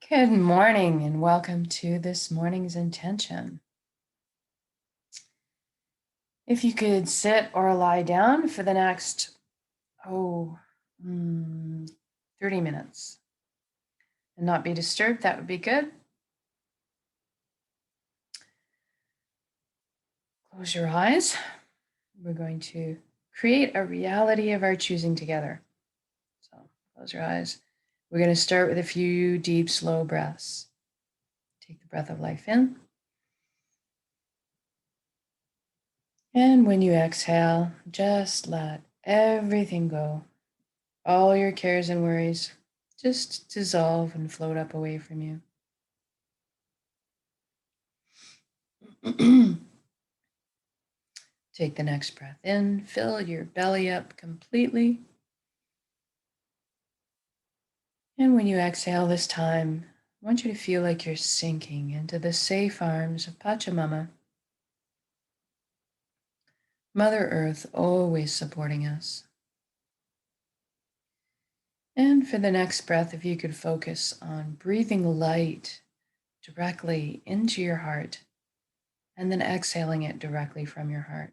Good morning and welcome to this morning's intention. If you could sit or lie down for the next, 30 minutes and not be disturbed, that would be good. Close your eyes. We're going to create a reality of our choosing together. So close your eyes. We're going to start with a few deep, slow breaths. Take the breath of life in. And when you exhale, just let everything go. All your cares and worries just dissolve and float up away from you. Take the next breath in, fill your belly up completely. And when you exhale this time, I want you to feel like you're sinking into the safe arms of Pachamama, Mother Earth, always supporting us. And for the next breath, if you could focus on breathing light directly into your heart and then exhaling it directly from your heart.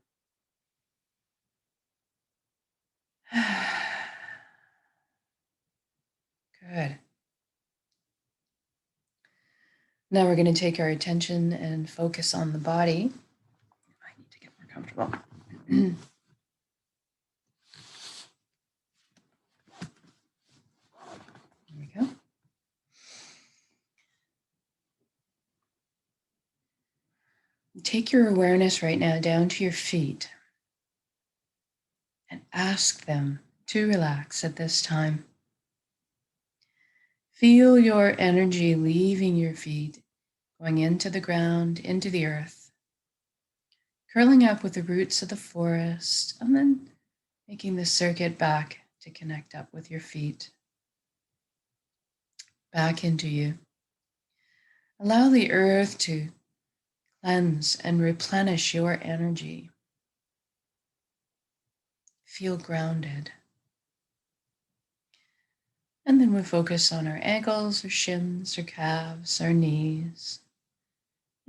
Good. Now we're going to take our attention and focus on the body. I need to get more comfortable. There we go. Take your awareness right now down to your feet and ask them to relax at this time. Feel your energy leaving your feet, going into the ground, into the earth, curling up with the roots of the forest, and then making the circuit back to connect up with your feet, back into you. Allow the earth to cleanse and replenish your energy. Feel grounded. And then we focus on our ankles, our shins, our calves, our knees.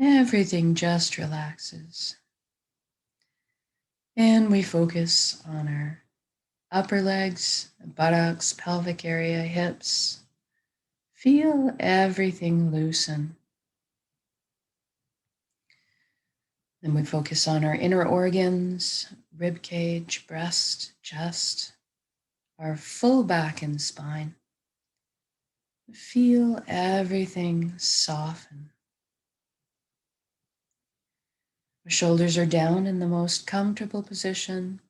Everything just relaxes. And we focus on our upper legs, buttocks, pelvic area, hips. Feel everything loosen. Then we focus on our inner organs, rib cage, breast, chest, our full back and spine. Feel everything soften. Our shoulders are down in the most comfortable position.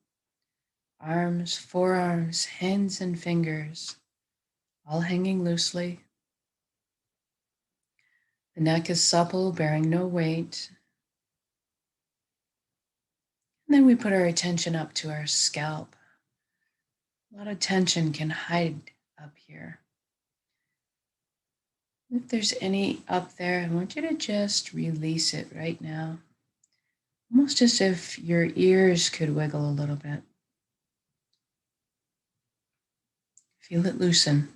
Arms, forearms, hands, and fingers, all hanging loosely. The neck is supple, bearing no weight. And then we put our attention up to our scalp. A lot of tension can hide up here. If there's any up there, I want you to just release it right now. Almost as if your ears could wiggle a little bit. Feel it loosen.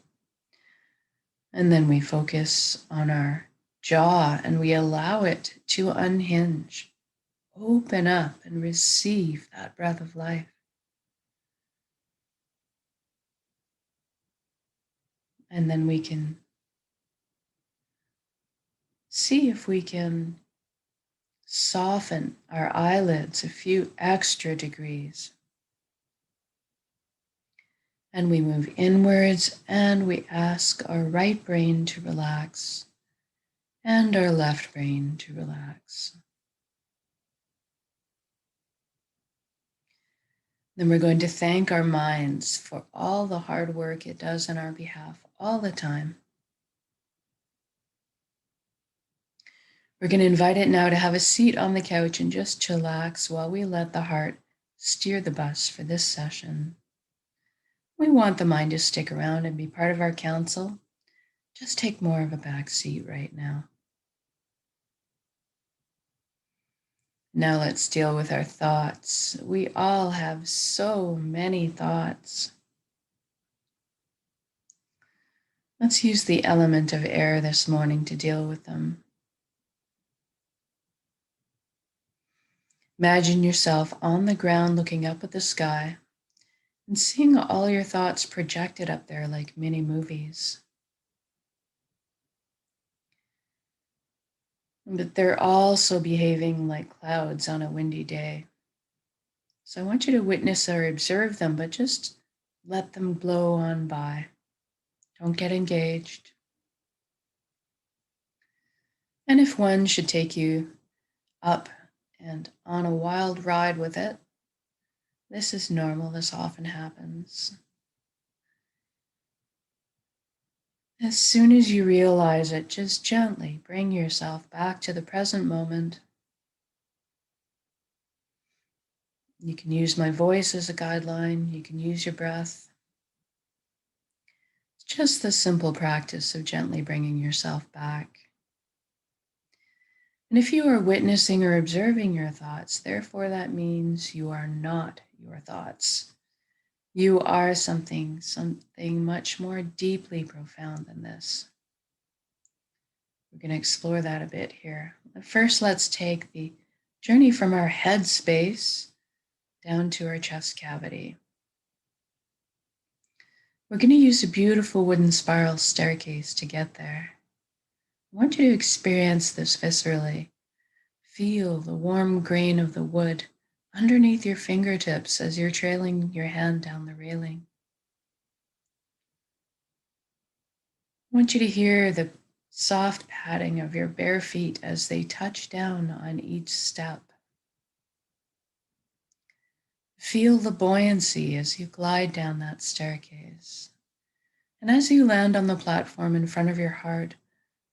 And then we focus on our jaw and we allow it to unhinge. Open up and receive that breath of life. And then we can see if we can soften our eyelids a few extra degrees. And we move inwards and we ask our right brain to relax and our left brain to relax. Then we're going to thank our minds for all the hard work it does on our behalf all the time. We're going to invite it now to have a seat on the couch and just chillax while we let the heart steer the bus for this session. We want the mind to stick around and be part of our council. Just take more of a back seat right now. Now let's deal with our thoughts. We all have so many thoughts. Let's use the element of air this morning to deal with them. Imagine yourself on the ground looking up at the sky and seeing all your thoughts projected up there like mini movies. But they're also behaving like clouds on a windy day. So I want you to witness or observe them, but just let them blow on by. Don't get engaged. And if one should take you up and on a wild ride with it, this is normal. This often happens. As soon as you realize it, just gently bring yourself back to the present moment. You can use my voice as a guideline. You can use your breath. It's just the simple practice of gently bringing yourself back. And if you are witnessing or observing your thoughts, therefore that means you are not your thoughts. You are something much more deeply profound than this. We're going to explore that a bit here. First, let's take the journey from our head space down to our chest cavity. We're going to use a beautiful wooden spiral staircase to get there. I want you to experience this viscerally. Feel the warm grain of the wood underneath your fingertips as you're trailing your hand down the railing. I want you to hear the soft padding of your bare feet as they touch down on each step. Feel the buoyancy as you glide down that staircase. And as you land on the platform in front of your heart,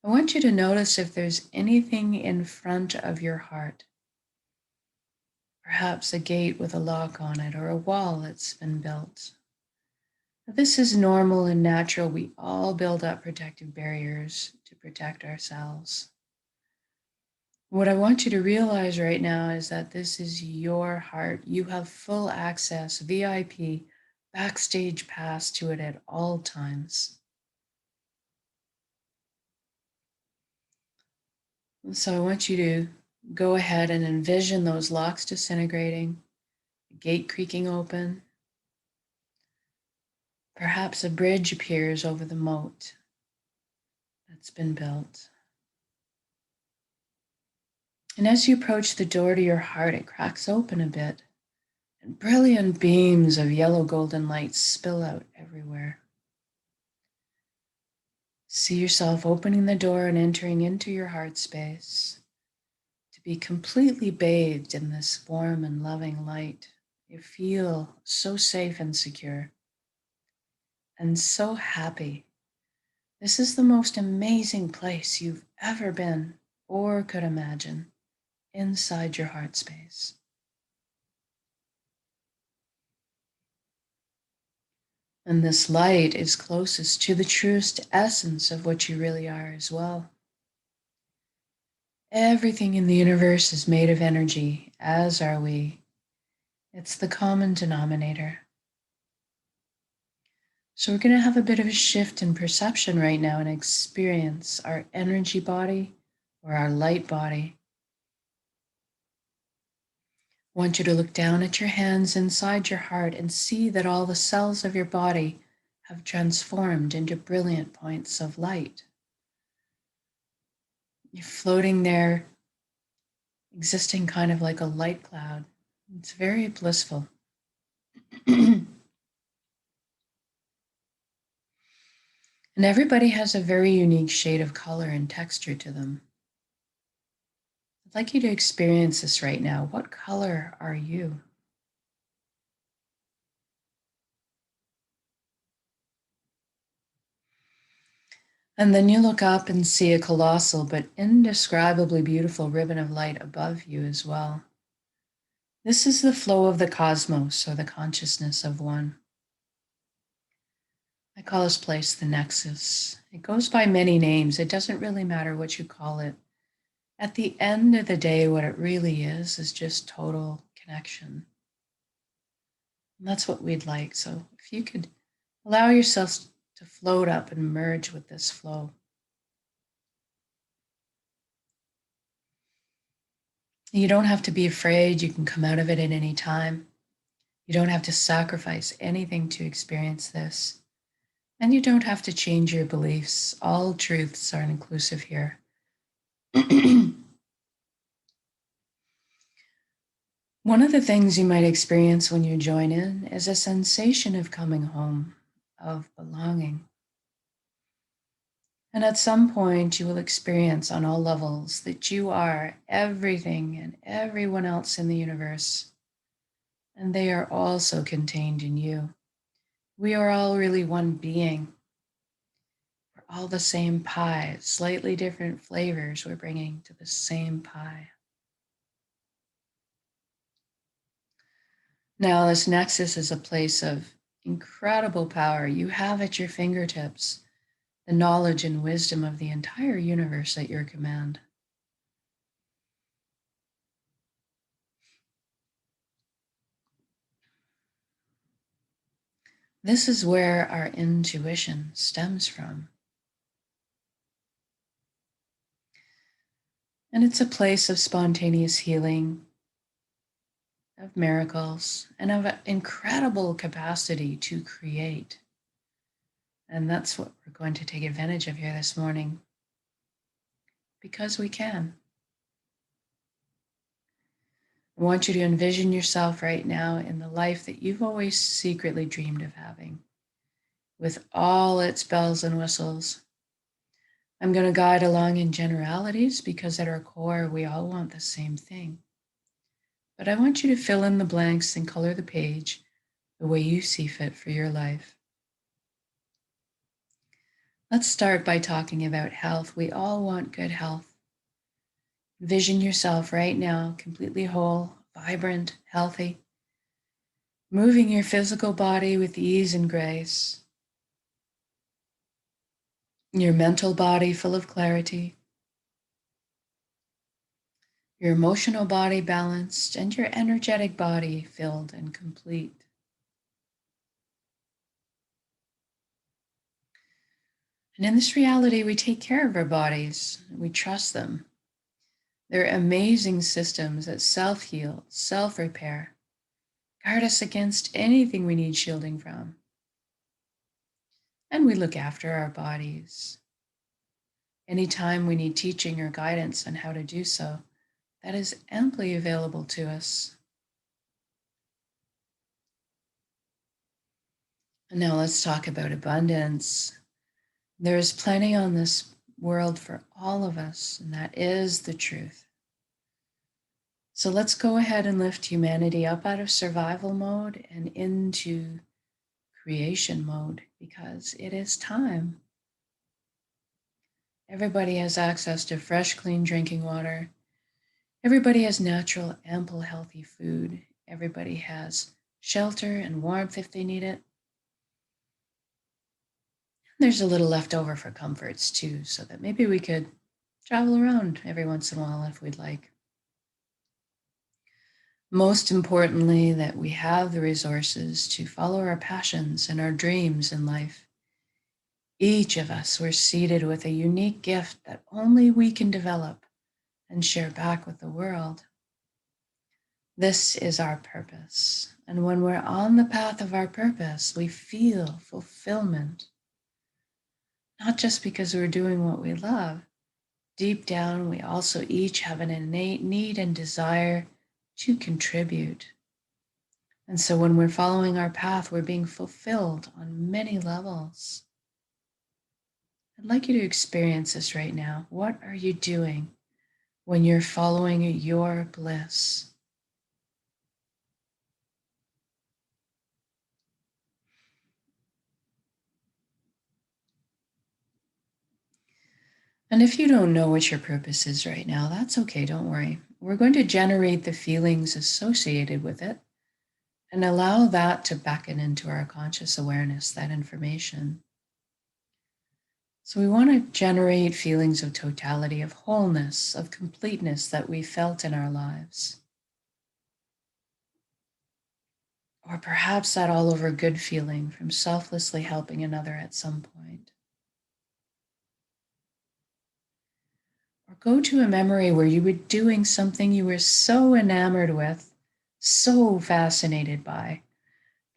I want you to notice if there's anything in front of your heart. Perhaps a gate with a lock on it or a wall that's been built. This is normal and natural. We all build up protective barriers to protect ourselves. What I want you to realize right now is that this is your heart. You have full access, VIP, backstage pass to it at all times. So I want you to go ahead and envision those locks disintegrating, the gate creaking open. Perhaps a bridge appears over the moat that's been built. And as you approach the door to your heart, it cracks open a bit, and brilliant beams of yellow golden light spill out everywhere. See yourself opening the door and entering into your heart space to be completely bathed in this warm and loving light. You feel so safe and secure and so happy. This is the most amazing place you've ever been or could imagine. Inside your heart space. And this light is closest to the truest essence of what you really are as well. Everything in the universe is made of energy, as are we. It's the common denominator. So we're going to have a bit of a shift in perception right now and experience our energy body or our light body. I want you to look down at your hands inside your heart and see that all the cells of your body have transformed into brilliant points of light. You're floating there, existing kind of like a light cloud. It's very blissful. And everybody has a very unique shade of color and texture to them. I'd like you to experience this right now. What color are you? And then you look up and see a colossal but indescribably beautiful ribbon of light above you as well. This is the flow of the cosmos, or the consciousness of one. I call this place the Nexus. It goes by many names. It doesn't really matter what you call it. At the end of the day, what it really is just total connection. And that's what we'd like. So if you could allow yourself to float up and merge with this flow. You don't have to be afraid. You can come out of it at any time. You don't have to sacrifice anything to experience this. And you don't have to change your beliefs. All truths are inclusive here. One of the things you might experience when you join in is a sensation of coming home, of belonging. And at some point, you will experience on all levels that you are everything and everyone else in the universe, and they are also contained in you. We are all really one being. We're all the same pie, slightly different flavors we're bringing to the same pie. Now, this nexus is a place of incredible power. You have at your fingertips the knowledge and wisdom of the entire universe at your command. This is where our intuition stems from. And it's a place of spontaneous healing, of miracles, and of an incredible capacity to create. And that's what we're going to take advantage of here this morning, because we can. I want you to envision yourself right now in the life that you've always secretly dreamed of having, with all its bells and whistles. I'm going to guide along in generalities because at our core, we all want the same thing. But I want you to fill in the blanks and color the page the way you see fit for your life. Let's start by talking about health. We all want good health. Envision yourself right now, completely whole, vibrant, healthy, moving your physical body with ease and grace, your mental body full of clarity, your emotional body balanced, and your energetic body filled and complete. And in this reality, we take care of our bodies. We trust them. They're amazing systems that self-heal, self-repair, guard us against anything we need shielding from. And we look after our bodies. Anytime we need teaching or guidance on how to do so, that is amply available to us. And now let's talk about abundance. There is plenty on this world for all of us, and that is the truth. So let's go ahead and lift humanity up out of survival mode and into creation mode, because it is time. Everybody has access to fresh, clean drinking water. Everybody has natural, ample, healthy food. Everybody has shelter and warmth if they need it. There's a little left over for comforts too, so that maybe we could travel around every once in a while if we'd like. Most importantly, that we have the resources to follow our passions and our dreams in life. Each of us, we're seated with a unique gift that only we can develop and share back with the world. This is our purpose. And when we're on the path of our purpose, we feel fulfillment. Not just because we're doing what we love. Deep down, we also each have an innate need and desire to contribute. And so when we're following our path, we're being fulfilled on many levels. I'd like you to experience this right now. What are you doing when you're following your bliss? And if you don't know what your purpose is right now, that's okay, don't worry. We're going to generate the feelings associated with it and allow that to beckon into our conscious awareness, that information. So we want to generate feelings of totality, of wholeness, of completeness that we felt in our lives. Or perhaps that all over good feeling from selflessly helping another at some point. Or go to a memory where you were doing something you were so enamored with, so fascinated by,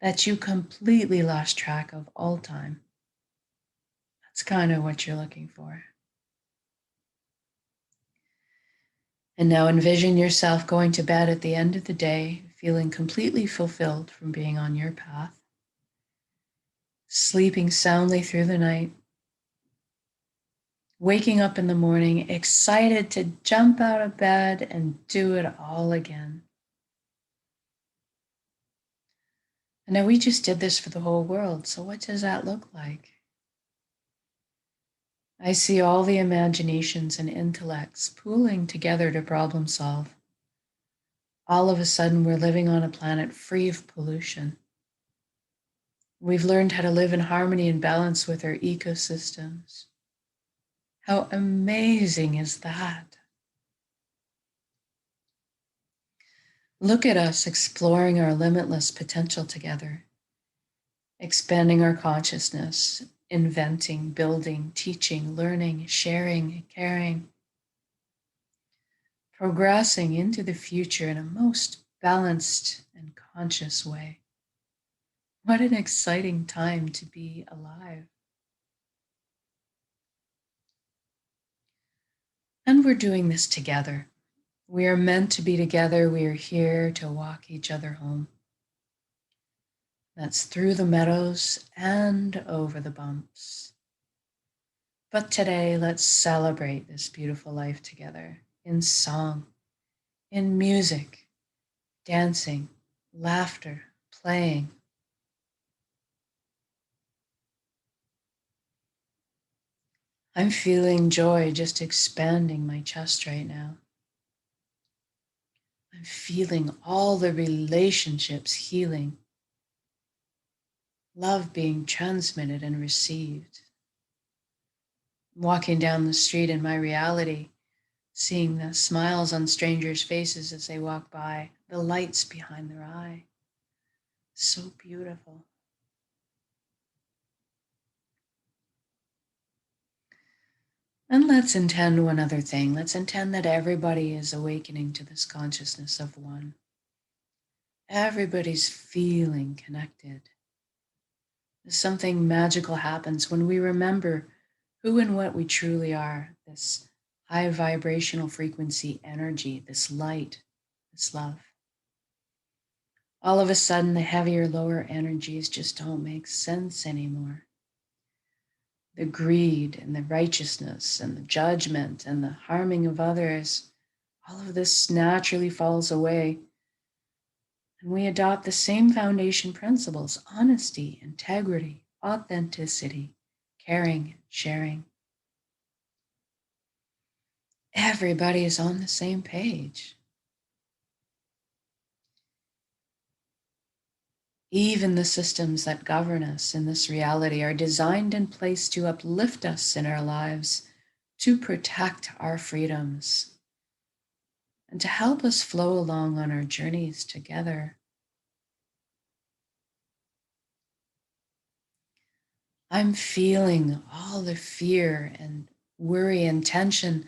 that you completely lost track of all time. That's kind of what you're looking for. And now envision yourself going to bed at the end of the day, feeling completely fulfilled from being on your path, sleeping soundly through the night, waking up in the morning, excited to jump out of bed and do it all again. And now we just did this for the whole world. So what does that look like? I see all the imaginations and intellects pooling together to problem solve. All of a sudden, we're living on a planet free of pollution. We've learned how to live in harmony and balance with our ecosystems. How amazing is that? Look at us exploring our limitless potential together, expanding our consciousness, inventing, building, teaching, learning, sharing, caring, progressing into the future in a most balanced and conscious way. What an exciting time to be alive. And we're doing this together. We are meant to be together. We are here to walk each other home. That's through the meadows and over the bumps. But today, let's celebrate this beautiful life together in song, in music, dancing, laughter, playing. I'm feeling joy just expanding my chest right now. I'm feeling all the relationships healing, love being transmitted and received. Walking down the street in my reality, seeing the smiles on strangers' faces as they walk by, the lights behind their eye. So beautiful. And let's intend one other thing. Let's intend that everybody is awakening to this consciousness of one. Everybody's feeling connected. Something magical happens when we remember who and what we truly are, this high vibrational frequency energy, this light, this love. All of a sudden, the heavier, lower energies just don't make sense anymore. The greed and the righteousness and the judgment and the harming of others, all of this naturally falls away. And we adopt the same foundation principles: honesty, integrity, authenticity, caring, sharing. Everybody is on the same page. Even the systems that govern us in this reality are designed and placed to uplift us in our lives, to protect our freedoms, and to help us flow along on our journeys together. I'm feeling all the fear and worry and tension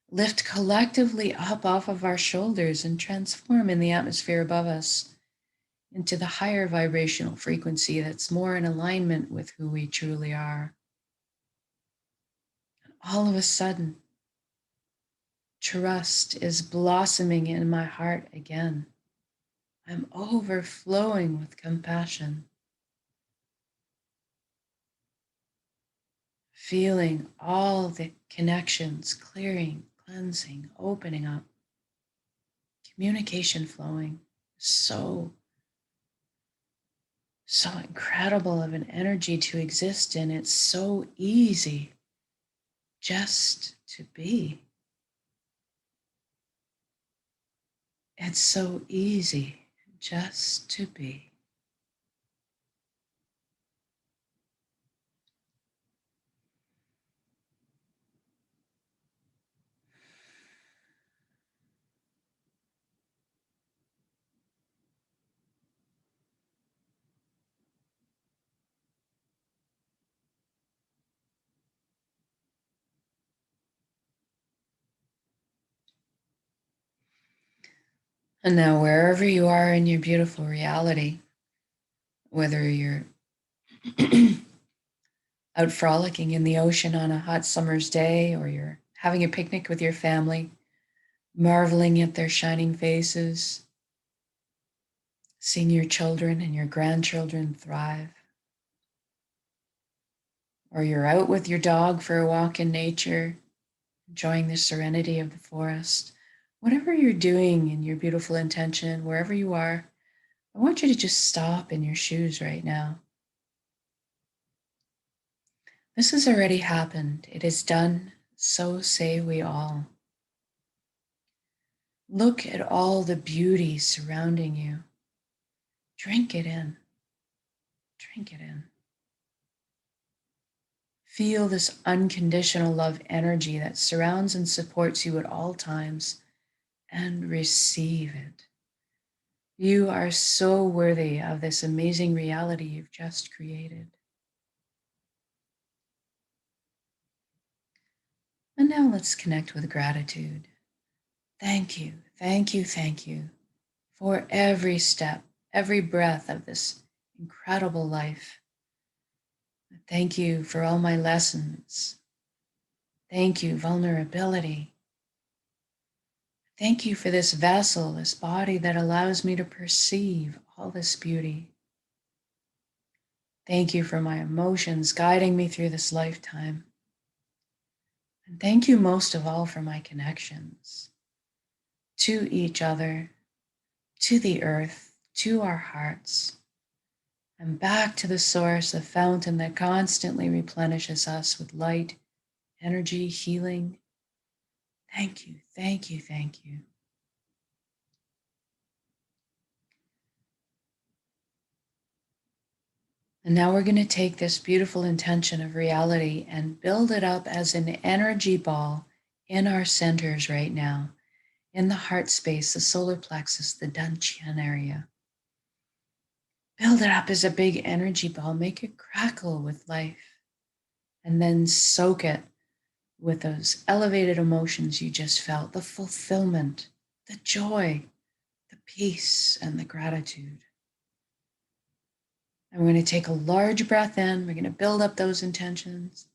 lift collectively up off of our shoulders and transform in the atmosphere above us into the higher vibrational frequency that's more in alignment with who we truly are. All of a sudden, trust is blossoming in my heart again. I'm overflowing with compassion, feeling all the connections clearing, cleansing, opening up, communication flowing. So incredible of an energy to exist in. It's so easy just to be. It's so easy just to be. And now, wherever you are in your beautiful reality, whether you're out frolicking in the ocean on a hot summer's day, or you're having a picnic with your family, marveling at their shining faces, seeing your children and your grandchildren thrive, or you're out with your dog for a walk in nature, enjoying the serenity of the forest, whatever you're doing in your beautiful intention, wherever you are, I want you to just stop in your shoes right now. This has already happened. It is done. So say we all. Look at all the beauty surrounding you. Drink it in. Drink it in. Feel this unconditional love energy that surrounds and supports you at all times, and receive it. You are so worthy of this amazing reality you've just created. And now let's connect with gratitude. Thank you, thank you, thank you for every step, every breath of this incredible life. Thank you for all my lessons. Thank you, vulnerability. Thank you for this vessel, this body that allows me to perceive all this beauty. Thank you for my emotions guiding me through this lifetime. And thank you most of all for my connections to each other, to the earth, to our hearts, and back to the source, the fountain that constantly replenishes us with light, energy, healing. Thank you, thank you, thank you. And now we're going to take this beautiful intention of reality and build it up as an energy ball in our centers right now, in the heart space, the solar plexus, the Dantian area. Build it up as a big energy ball, make it crackle with life, and then soak it with those elevated emotions you just felt, the fulfillment, the joy, the peace, and the gratitude. And we're going to take a large breath in. We're going to build up those intentions,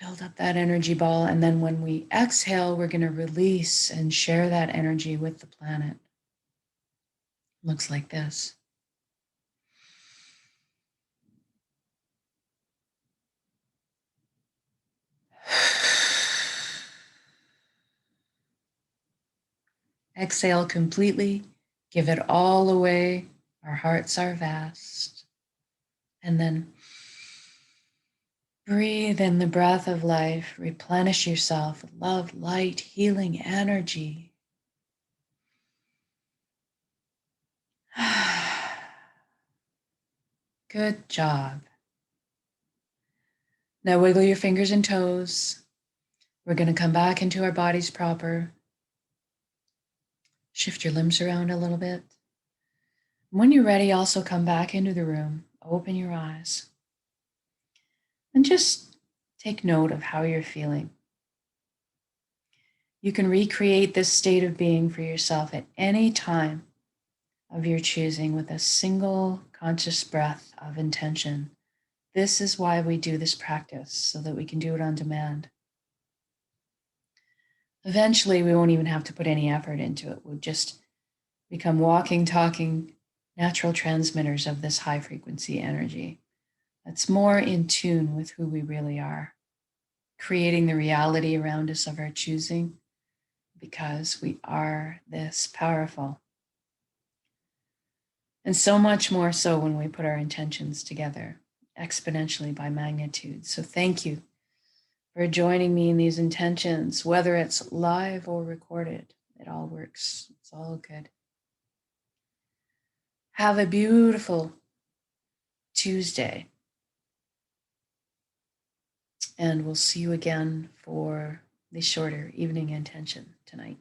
build up that energy ball. And then when we exhale, we're going to release and share that energy with the planet. Looks like this. Exhale completely, give it all away. Our hearts are vast. And then breathe in the breath of life, replenish yourself with love, light, healing energy. Good job. Now wiggle your fingers and toes. We're going to come back into our bodies proper. Shift your limbs around a little bit. When you're ready, also come back into the room. Open your eyes. And just take note of how you're feeling. You can recreate this state of being for yourself at any time of your choosing with a single conscious breath of intention. This is why we do this practice, so that we can do it on demand. Eventually, we won't even have to put any effort into it. We'll just become walking, talking, natural transmitters of this high frequency energy that's more in tune with who we really are, creating the reality around us of our choosing, because we are this powerful. And so much more so when we put our intentions together, exponentially by magnitude. So thank you for joining me in these intentions, whether it's live or recorded. It all works. It's all good. Have a beautiful Tuesday. And we'll see you again for the shorter evening intention tonight.